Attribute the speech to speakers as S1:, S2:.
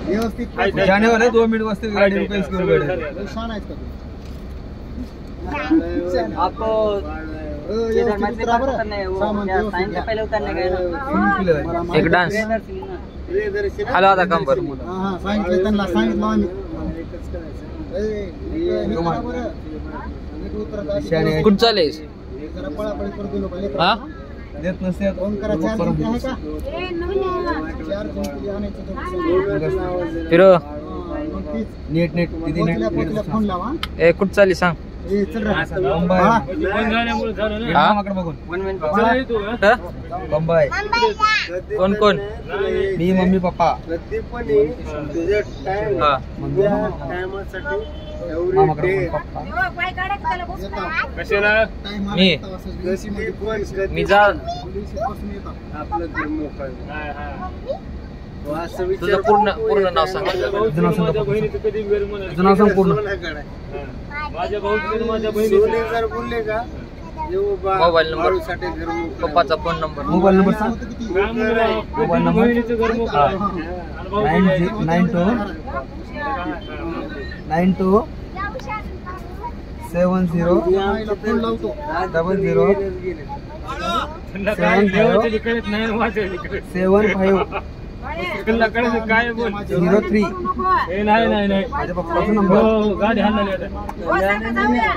S1: जानेवारी 2 minute वाजता गाडी रुपये स्क्वेअर बेड
S2: आपको इधर मत उतरना है, वो साइन से पहले उतरने का है ना।
S3: एक डान्स हॅलो आता कंबर कुठं चालेस हा
S1: देत नसते
S3: फिरो
S1: नेट नेट किती नेट
S3: ए कुठं चालली सांग
S1: बंबाई
S3: कोण कोण
S1: मी मम्मी पप्पा
S3: मी जा तुझं पूर्ण नाव सांग
S1: नाव सांग पूर्ण
S3: मोबाईल नंबर पप्पाचा फोन नंबर
S1: मोबाईल नंबर सांग मोबाईल नंबर 92 70 75 03 माझ्या पप्पाचा नंबर